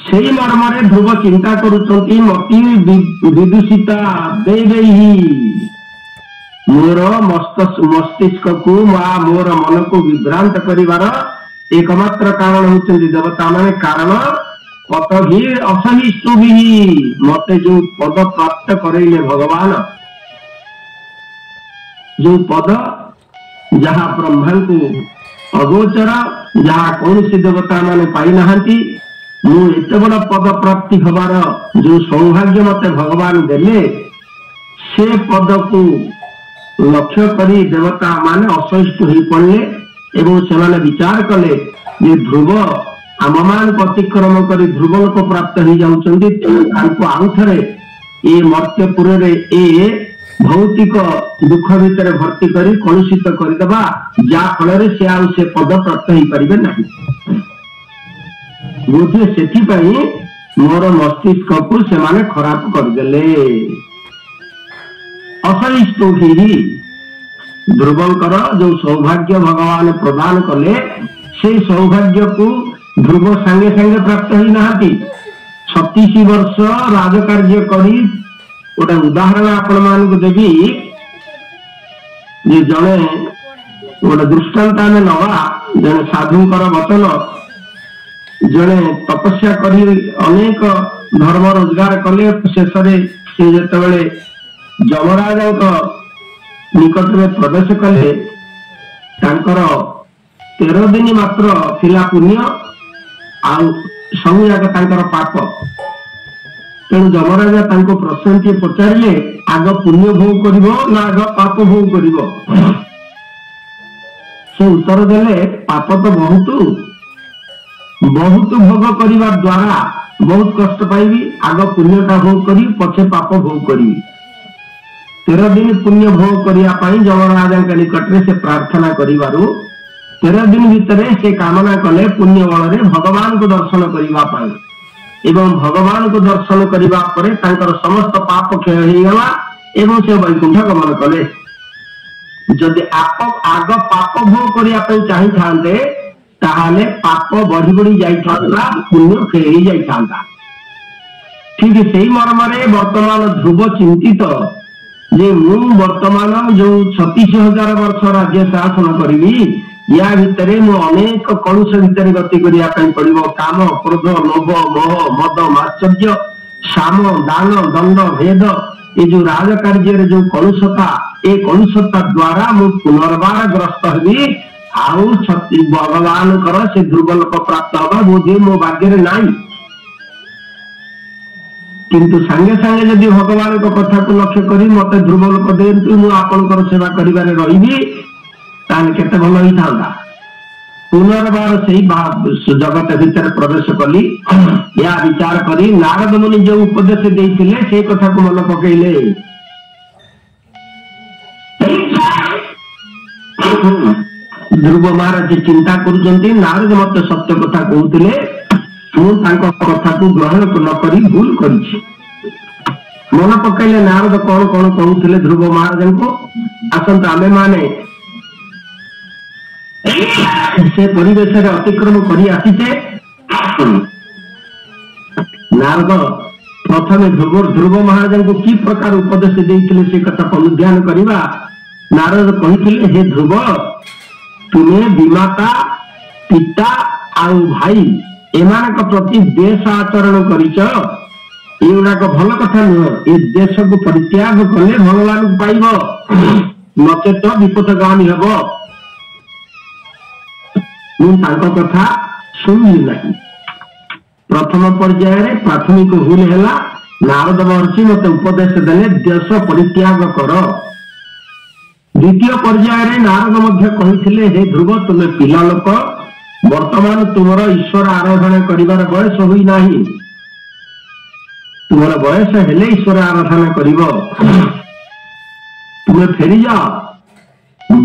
सेई मर्मरे ध्रुव चिंता करुचंती मति विदूषिता देही मोर मस्तिष्क को मोर मन को विभ्रांत करिवार एकमात्र कारण होचंती देवता माने कारण पतभी असहिष्णु भी मते जो पद प्राप्त करैले भगवान जो पद जहाँ ब्रह्मा को अगोचर जहाँ कौन सी देवता माने पाई नहांती मु एते बड़ पद प्राप्ति हबार जो सौभाग्य मते भगवान देले से पद को लक्ष्य करी देवता माने असहिष्णु हो पड़े एवं से विचार कले जे ध्रुव आम मान अतिक्रम कर ध्रुव लोक प्राप्त हो जाऊँ आउ थे ये मर्त्यपुर ए भौतिक दुख भितर भर्ती कर कलुषित करदेवा जा फल से पद प्राप्त हो पारे ना बोधे से मोर मस्तिष्क को से खराब करदे असहिष्णु ही ध्रुवंकर जो सौभाग्य भगवान प्रदान कले से सौभाग्य को ध्रुव सांगे सांगे प्राप्त हो नहांती 36 वर्ष राजकार्य करी गोटे उदाहरण आपण मान को देवी जड़े गोटे दृष्टांत आम नवा जड़े साधुंकर वचन जड़े तपस्या करी अनेक धर्म रोजगार कले शेष से जेतबेले जमराजा निकट में प्रवेश कले 13 दिन मात्र थिला पुण्य आउक पाप तेणु जमराजा प्रश्न पचारे आग पुण्य भोग करिवो ना आग पाप भोग करिवो से उत्तर देले पाप तो बहुत भोग करिवा द्वारा बहुत कष्ट पाइबी आग पुण्यटा भोग करी पछे पाप भोग करी 13 दिन पुण्य भोग करने जमराजा निकट में से प्रार्थना करिवारु 13 दिन भितर से कामना कले पुण्य बल भगवान को दर्शन करने एवं भगवान को दर्शन करने पर समस्त पाप क्षय हो गला एवं से वैकुंठ गमन कले जदि आग पाप भोग करने चाही थांते ताहाले पाप बढ़ी बढ़ी जाइथा पुण्य क्षय हो जाइथा ठीक से मर्मरे वर्तमान ध्रुव चिंतित जे मु वर्तमान जो 36,000 वर्ष राज्य शासन करी या भितर मु अनेक कलुष भितर गति करने पड़ो काम क्रोध लोभ मोह मद माश्चर्य साम दान दंड भेद ये जो राजकार्य जो कलुषता ए कलुषता द्वारा मु पुनर्बार ग्रस्त हेबी आउ भगवान से ध्रुवलोक प्राप्त हवा बोधे मो भाग्य नाई किंतु सांगे सांगे जदि भगवान को कथा को लक्ष्य करी मत ध्रुवलोक दिंतु मु आपनकर सेवा करिबारे रहिबी तान केते भलो ही थांदा पुनर्बार से जगत भीतर प्रवेश कली या विचार करी नारद मुनि जो उपदेश देइथिले से कथा को मन पकेइले ध्रुव महाराज चिंता करुचंती नारद मत सत्य कथा कहउतिले कथा को ग्रहण न करी भूल करी मन पकड़े नारद कौन कौन कहते ध्रुव महाराज को आसंत आमे माने से परिवेश अतिक्रम करी आसीचे नारद प्रथम ध्रुव महाराज को कि प्रकार उपदेश देते से कथा अनुध्यान करवा नारद कहते हे ध्रुव तुम्हें विमाता पिता आउ भाई एमान प्रति देश आचरण करुड़ाक भल कथा नुह ए देश को परित्याग कले भगवान को पाइब नचेत विपथगामी हम मुझे कथा शुणिली ना प्रथम पर्याय प्राथमिक भूल है नारद महर्षि मत उपदेश देले देश परित्याग कर द्वितीय पर्याय नारद मध्य कही हे ध्रुव तुम्हें पिला लोक वर्तमान तुमर ईश्वर आराधना करिवार बयस होई नाही तुमर बयस हेले ईश्वर आराधना करिवो तुम्हें फेरी जाओ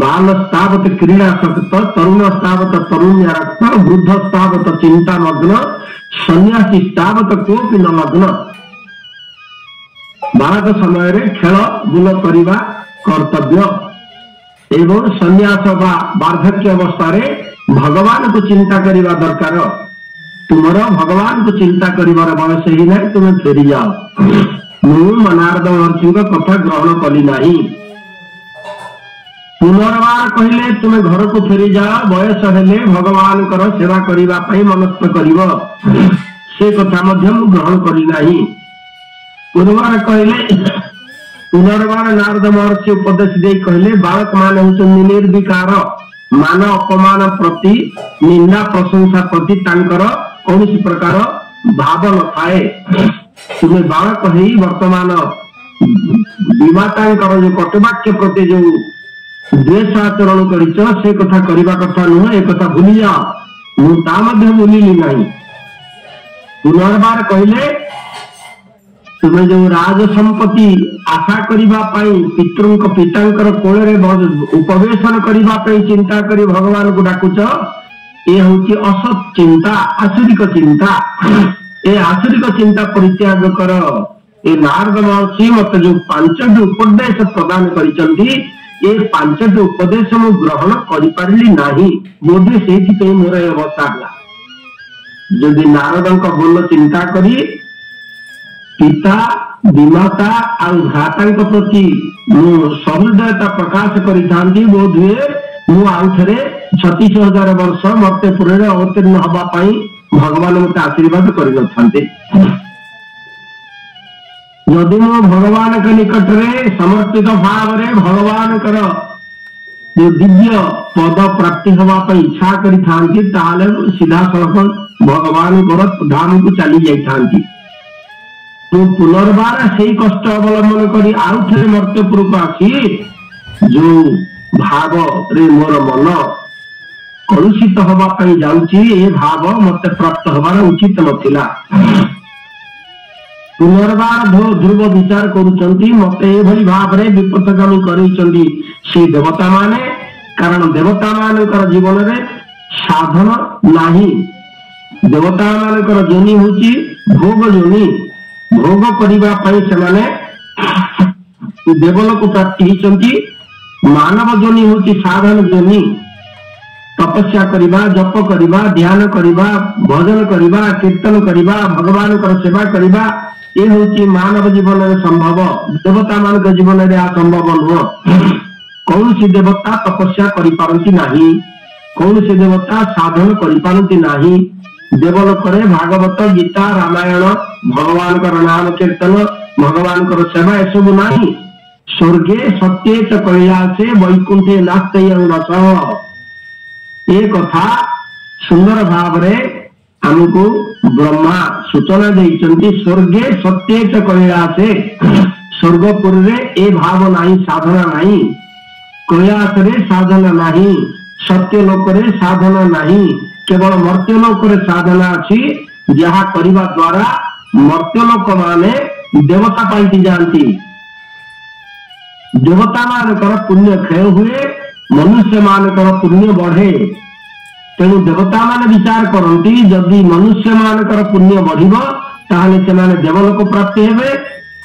बाल स्तावत क्रीड़ा सक्त तरुण स्तावत तरुण्य रक्त वृद्ध स्तावत चिंता मग्न सन्यासी स्तावत कोपि न मग्न बालक समय खेल बुल करवा कर्तव्य एवं सन्यास वार्धक्य अवस्था भगवान को चिंता करने दरकार तुमर भगवान को चिंता करिबार बयस ही ना, तुम फेरी जाओ। मु नारद महर्षि कथा ग्रहण कली नाही। पुनर्बार कहले तुम घर को फेरी जाओ, बयस हेले भगवान कर सेवा करिबा पई मनस्थ करिवो, से कथा मध्य मु ग्रहण करी नाही। पुनर्बार कहले, पुनर्बार नारद महर्षि उपदेश दे कहले बालक मान होचन निर्विकार, मान अपमान प्रति निंदा प्रशंसा प्रति तांकर कौन प्रकार भाव न थाए। तुम्हें बालक ही वर्तमान विमातांकर जो कटवाक्य प्रति जो द्वेष आचरण करिच से कथा करिबा कथा नुह, एक कथा भूली जाओ। मु ता मध्य भूलिली नहीं। पुनर्बार कहले तुम्हें जो राज संपत्ति आशा करिबा पाई पितृंक पितांकर कोଳରେ उपवेशन करिबा पाई चिंता करी भगवान को डाकुच, ये होची असत चिंता, आसुरिक चिंता। ए आसुरिक चिंता परित्याग कर। ए नारद महर्षि मत जो 5टी उपदेश प्रदान करिसंती, ए 5टी उपदेश मु ग्रहण करि पारली नाही। बोधे सेति पे मोर अवस्था हला। यदि नारदंक बोल चिंता करी पिता विमाता और भ्रातांक प्रति सहृदयता प्रकाश करिथांती, बोध हुए मु आउ थरे 36,000 वर्ष मर्त्यपुर अवतीर्ण हवा पाई भगवान मत आशीर्वाद करिनथांते। यदि मु भगवान के निकट रे समर्पित भाव रे भगवान कर जो दिव्य पद प्राप्ति हवा पाई इच्छा करिथांती, ताले सीधा सड़क भगवान कर धाम को चली जाइथांती। तो पुनर्बार से कष्ट अवलंबन करी आउ थे मर्त्यपुर को आसी जो भाव रे मोर मन कलुषित हवा पाई जाउची, ए भाव मते प्राप्त हबार उचित नथिला। पुनर्बार ध्रुव विचार करुचंती, मते ए भली भाव रे विपथगामी करिसंती से देवता माने। कारण देवता मानकर जीवन रे साधन नाही। देवता मानकर जोनि होची भोग जोनि। भोग करिबा पई सेमाने देवलोक प्राप्ति हिचंती। मानव जोनि होची साधन जोनि। तपस्या करिबा, जप करिबा, ध्यान करिबा, भजन करिबा, कीर्तन करिबा, भगवान कर सेवा करिबा, ये होची मानव जीवन रे संभव। देवता मानक जीवन रे असंभव नुह। कौन सी देवता तपस्या करि पारंती नाही, कौन सी देवता साधन करि पारंती नाही। देवलोक रे भागवत, गीता, रामायण, भगवान कर नाम कीर्तन, भगवान कर सेवा एसबु नाही। स्वर्गे सत्ये च कैलासे वैकुंठे नास्त्यं रस। ये कथा सुंदर भाव रे हमको ब्रह्मा सूचना देइचंती। स्वर्गे सत्ये च कैलासे, स्वर्गपुर रे ए भाव नाही, साधना नाही। कैलास रे साधना नाही, सत्य लोक रे साधना नाही। केवल मर्त्य लोक रे साधना अछि, जहा करिबा द्वारा मर्त्य लोक माने देवता पाइति जानती। देवता मानकर पुण्य क्षय हुए, मनुष्य मानकर पुण्य बढ़े। तेणु देवता मान विचार करती, जदि मनुष्य मानकर पुण्य बढ़िब ताहले सेमाने देवलोक प्राप्ति हेबे,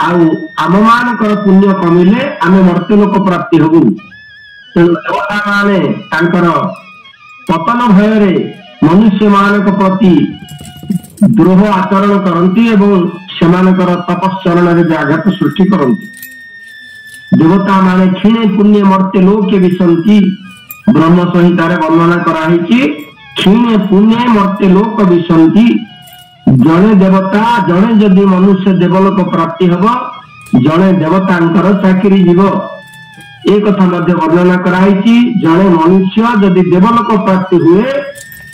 आउ आम मानकर पुण्य कमिले आमे मर्त्यलोक प्राप्ति हेबु। तेणु देवता माने तांकर पतन भय मनुष्य मानक प्रति द्रोह आचरण करती एवं सेमानकर तपस्चरण रे व्याघात सृष्टि करती। देवता माने क्षीणे पुण्य मर्त्य लोके विसंति। ब्रह्म संहिता रे वर्णना कराई, क्षीणे पुण्य मर्त्य लोक विसंति। जड़े देवता जड़े जदि मनुष्य देवलोक प्राप्ति हब, जड़े देवतांकर चाकरी जीव। एक कथा मध्य वर्णना कराई, जड़े मनुष्य जदि देवलोक प्राप्ति हुए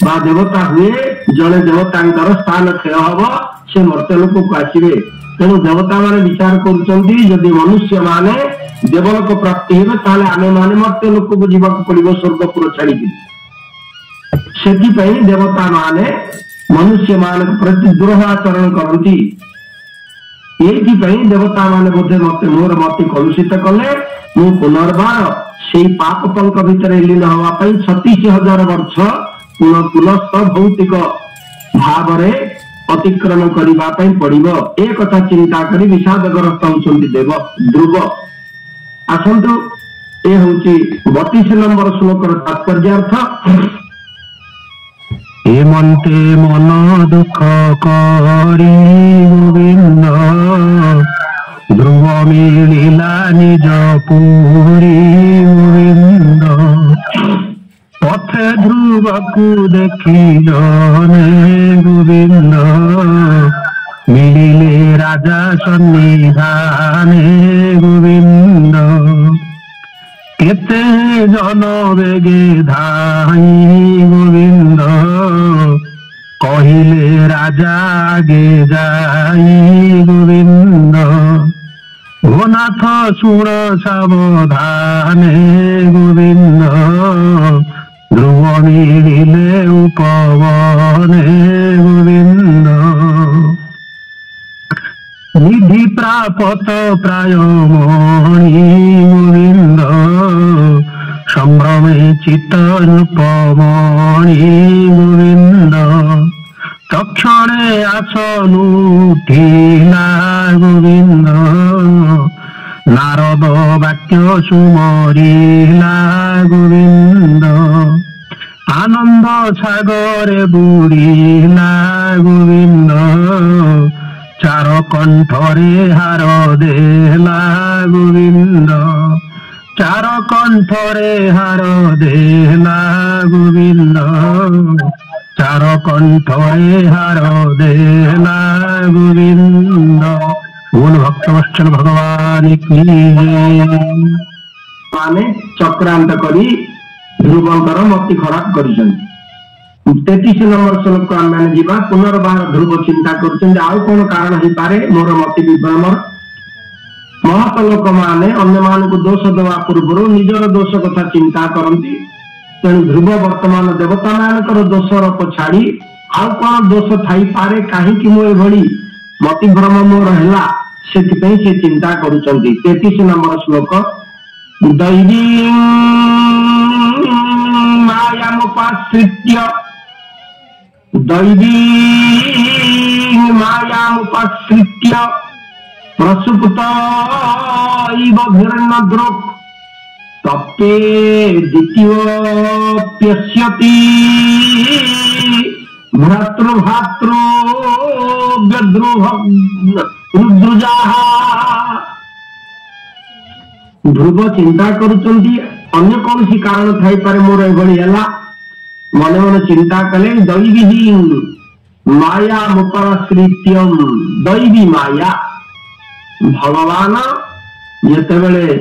बा देवता हुए, जड़े देवतांकर स्थान क्षय हब, से मर्त्यलोक को आसिबे। तेणु देवता माने विचार करुचंती, जदि मनुष्य माने देवलोक प्राप्ति हेबे ताले आमे माने मर्त्यलोक को जीवाक पड़िबो स्वर्गपुर छाड़ी। सेति देवता माने मनुष्य मान प्रति द्रोह आचरण करती। देवता माने बोधे मत मोर मत कलुषित कले, मु पुनर्बार से पाप पंक भितर लीन हवा 36,000 वर्ष पुनः भौतिक भाव अतिक्रमण करने पड़ो। एक कथा चिंता करी विषादग्रस्त होती देव ध्रुव। आसतु ये हूँ 32 नंबर श्लोक तात्पर्यार्थ। हेमंते मन दुख करी गोविंद ध्रुव मिलिला निज पुरी गोविंद पथे ध्रुव को देखी जने गोविंद मिलिले राजा सन्निधाने गोविंद केते जन बेगे धाई गोविंद कहिले राजा आगे जाई गोविंद ओ नाथ सुण सावधाने गोविंद ध्रुव मिलिले उपवने गोविंद निधि प्राप्त प्राय मणि गोविंद संभ्रमे चित्त रूपमणि गोविंद तक्षणे आसन उठिला गोविंद नारद वाक्य सुमरिला गोविंद आनंद सागरे बुड़िला गोविंद चार कंठरे हार देला गोविंद चार कंठरे हार देला गोविंद चार कंठरे हार देला गोविंद बोल भक्तवत्सल भगवान की माने चक्रांत करी ध्रुवंकर मति खराब करिसंती 33 नंबर श्लोक को आम जीवा पुनर्बार ध्रुव चिंता कर आउ कौन कारण हो पारे मोर मति विभ्रमर महत लोक मैंने अन्य मान को दोष देवा पूर्व निजर दोष कथा चिंता करती तेणु ध्रुव वर्तमान देवता मानकर दोषर छाड़ी आउ कौन दोष थाई पारे कहीं मुझे मति भ्रम मोर है से चिंता करुँच 33 नंबर श्लोक दैवी मायामुपाश्रित्य दैवी मायामुपाश्रित्य प्रसुप्त इव भिर्नद्रुक् तप्ते द्वितीयोऽप्यस्यति भ्रातृभातृ रुद्रुजाः ध्रुव चिंता करुचंती अन्य कौन सी कारण थाई पारे मोर एभली हैला मन मन चिंता कले दैवी माया मुपराश्रित्यम दैवी माया भगवान जेतेबेले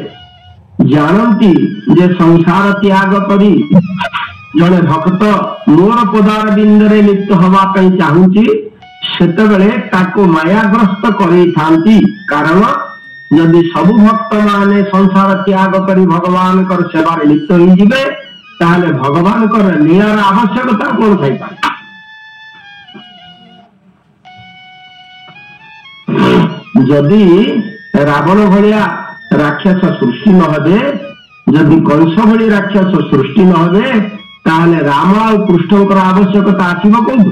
जानती जे संसार त्याग करी जड़े भक्त मोर पदार बिंदरे लिप्त हवा चाहूची सेतेबेले ताको मायाग्रस्त करी थांती कारण जदि सबु भक्त माने संसार त्याग करी भगवान कर सेवा लिप्त हो जिबे ताहले भगवान कर लीलार आवश्यकता कौन थाई पारे जदि रावण भाया राक्षस सृष्टि न हे जदि कंस भली राक्षस सृष्टि न हे ताहले राम आ कृष्णकर आवश्यकता आसीब कौन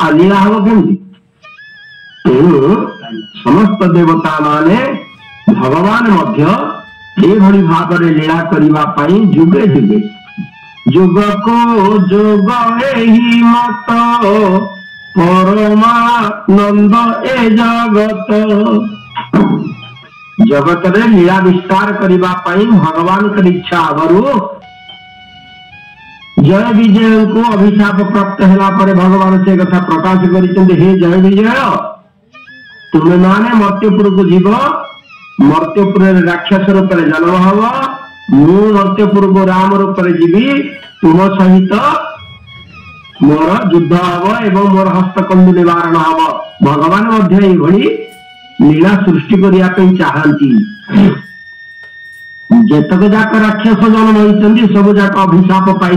आ लीला हम केमती समस्त देवता माने भगवान मध्य एभली भावरे लीला करिबा पई जुगे जुगे जुग को जुग एही मत परमानंद ए जगत जगत रे लीला विस्तार करिबा पई भगवान कर इच्छा आबरु जय विजय को अभिशाप प्राप्त होला पर भगवान से कथा प्रकाश करिसें हे जय विजय तुम्हें माने मर्त्यपुर को जीव मर्त्यपुर राक्षस रूप में जन्म हम मु मर्त्यपुर को राम रूप में जीवी तुम सहित मोर युद्ध हम एवं मोर हस्तकंद निवारण हम भगवान मध्य लीला सृष्टि करने चाहती जेतक जाक राक्षस जन्म होती सब जाक अभिशाप पाई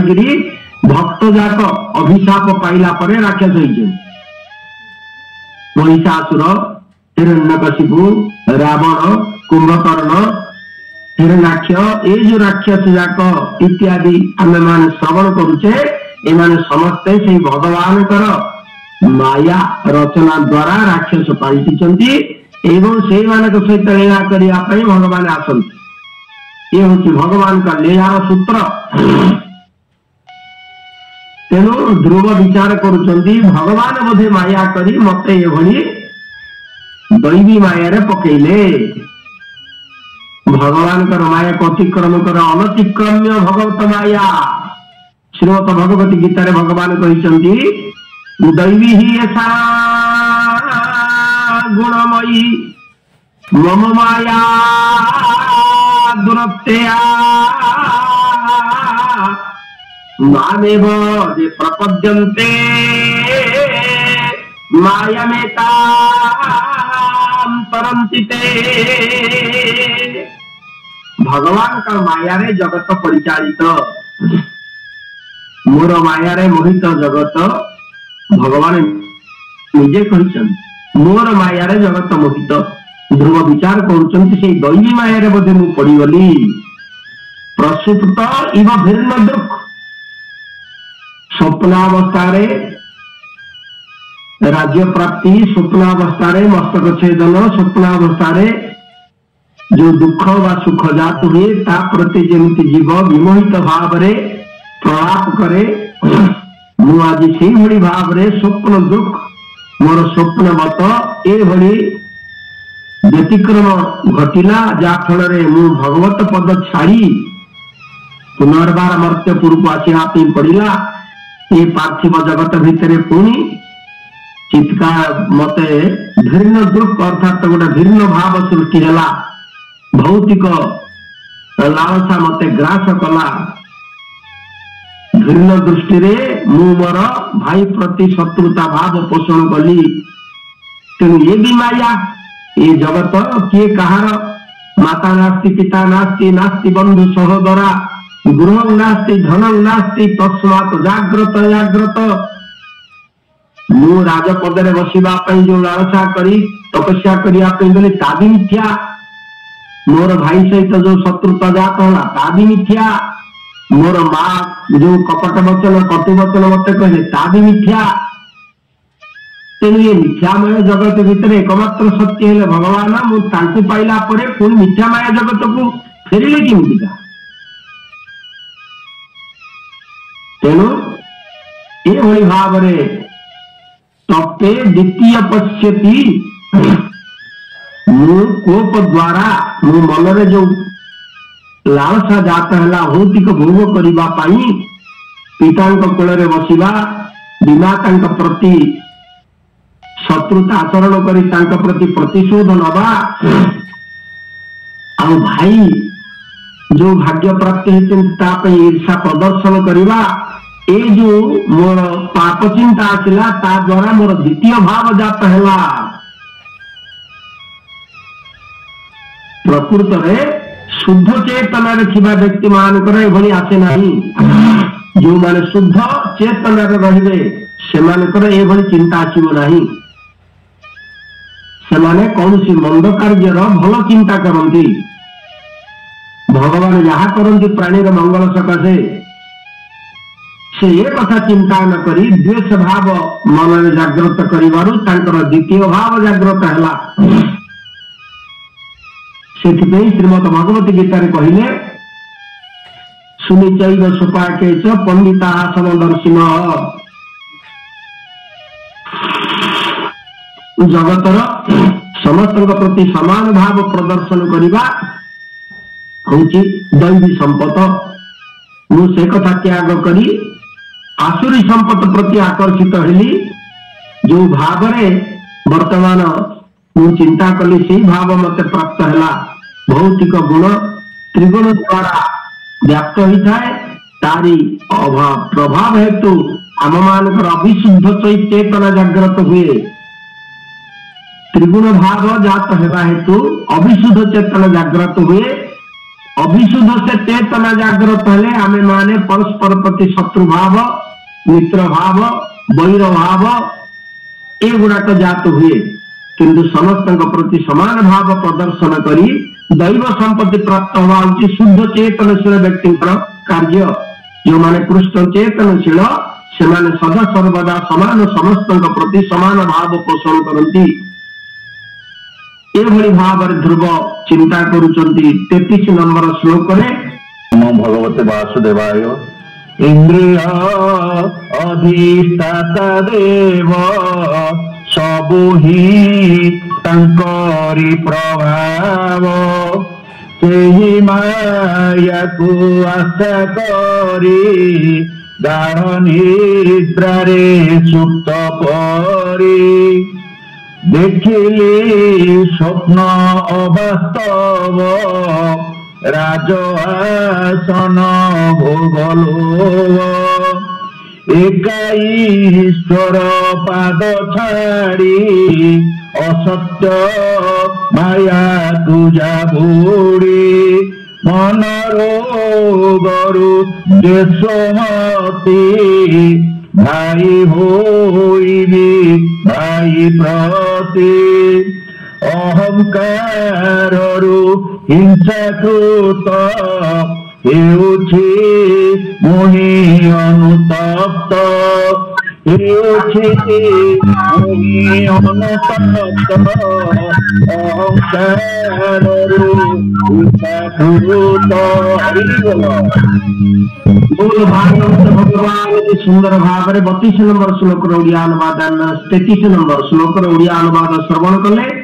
भक्त जाक अभिशाप पाइला पर राक्षस होती महिषासुर हिरण्यकशिपु रावण कुंभकर्ण हिरण्याक्ष ये जो राक्षस जाक इत्यादि आम मान श्रवण करुचे एमाने समस्ते से भगवान कर माया रचना द्वारा राक्षस पलटि एवं से सहित लीला करने भगवान आसंती ये हूँ भगवान का लीलार सूत्र तेणु ध्रुव विचार करुचंदी भगवान बोधे माया करी मते एभली दैवी माया रे पकेइले। भगवान कर माया को अतिक्रम कर अनतिक्रम्य भगवत माया। श्रीमद भगवती गीता रे भगवान कहिचंदी दैवी ही ऐसा गुणमयी मम माया दुरत्या मामेव जे प्रपद्यन्ते मायामेतां तरन्ति ते। भगवान का माया रे जगत परिचालित, मोर माया रे मोहित जगत भगवान निजे कहिछन मोर माया रे जगत मोहित। ध्रुव विचार करुचंती से दैवी माया रे बोधे मु पड़ीगली। प्रसुप्त इव भिन्न दुख स्वप्नावस्था राज्य प्राप्ति, स्वप्नावस्था मस्तक छेदन, स्वप्नावस्था जो दुख व सुख जात हुए ता प्रति जेमती जीव विमोहित भाव रे प्रलाप करे मु आज से भली भाव रे स्वप्न दुख मोर स्वप्नवत ए भली व्यतिक्रम घटिला जा फल मु भगवत पद छाड़ी पुनर्बार मर्त्यपुर को आसिया पड़ा। ये पार्थिव जगत भितर पुणी चित्कार मते भिन्न दुख अर्थात गोटे भिन्न भाव सृष्टि है। भौतिक लालसा मते ग्रास कला। भिन्न दृष्टि रे मु मोर भाई प्रति शत्रुता भाव पोषण कली। तेणु ये भी माया, ये जगत किए कहार माता नास्ति पिता नास्ति नास्ति बंधु सहोदरा गृह नास्ति धन नास्ति तस्मात् जाग्रत जाग्रत। मु राजपद रे बसिबा पई जो लालसा करी तपस्या करिया पई गले ता भी मिथ्या। मोर भाई सहित जो शत्रुता जात होला ता भी मिथ्या। मोर मां जो कपट वचन कटु वचन मते कहले ता भी मिथ्या। तेणु ये मिथ्यामय जगत भितर एकमात्र सत्य है भगवान। मु तांकु पाइला परे पुणी मिथ्यामय जगत को फेरिले केमितिका। तेणु ये भाव रे तप्ते द्वितीय पश्यति मु कोप द्वारा मु मन रे जो लालसा जात है भौतिक भोग करबा पाई पितांक कोल रे बसिबा विमातांक प्रति शत्रुता आचरण करी तांक प्रति प्रतिशोध नबा आ भाई जो भाग्य प्राप्त होती ईर्षा प्रदर्शन करवा ए जो मोर पाप चिंता आसला ता द्वारा मोर द्वितीय भाव जात है। प्रकृत रे शुद्ध चेतना रखा व्यक्ति मानकर एभली आसे नहीं। जो माने शुद्ध चेतना रे से मानकर एभली चिंता आसीबो नहीं। से माने कौन सी मंद कार्यर भल चिंता करती। भगवान जहाँ करती प्राणी मंगल सकाशे से ये कथा चिंता न करी द्वेष भाव मन में जागृत करिवारु तांकर द्वितीय भाव जागृत है। श्रीमद भगवती गीता कहले सुनिचैव सुपाके च पंडिता समदर्शिन। जगतर समस्त प्रति समान भाव प्रदर्शन करवा हूँ दैवी संपत। मुझे कथा त्याग करी आसुरी संपत प्रति आकर्षित हेली। जो भाव वर्तमान मु चिंता कली से भाव मते प्राप्त है। भौतिक गुण त्रिगुण द्वारा व्याप्त होता है। तारी अभाव प्रभाव हेतु आम मानकर अभिशुद्ध चेतना जागृत हुए। त्रिगुण भाव जात हेबा हेतु अभिशुद्ध चेतना जागृत हुए। अभिशुद्ध से चेतना जागृत हेले आमे माने परस्पर प्रति शत्रु भाव मित्र भाव वैर भाव एगुड़ाक जात हुए। किंतु समस्त प्रति समान भाव प्रदर्शन करी दैव संपत्ति प्राप्त हुआ शुद्ध चेतनशील व्यक्ति कार्य। जो माने कृष्ण चेतनशील से माने सदा सर्वदा समान समस्त प्रति समान भाव पोषण करती। एभली भाव ध्रुव चिंता करुचंती। 33 नंबर श्लोक रे नमो भगवते वासुदेवाय इंद्रिय अधिष्ठाता देव सबु ही तांकरी प्रभाव सेही माया को आशा करी गाढ़ निद्रारे सुप्त परी देखिली स्वप्न अवास्तव राज आसन भोगलो एकाईश्वर पाद छाड़ी असत्य माया तुझा बुड़ी मन रोगरु देशमती भाई होइबी भाई प्रति अहंकारु हिंसाकृत हेउछि मोहि अनुतप्त हेउछि मोहि अनुतप्त अहंकारु हिंसाकृत बोल भागवत भगवान के सुंदर भाव 32 नंबर श्लोक ओडिया अनुवाद 33 नंबर श्लोक ओडिया अनुवाद श्रवण कले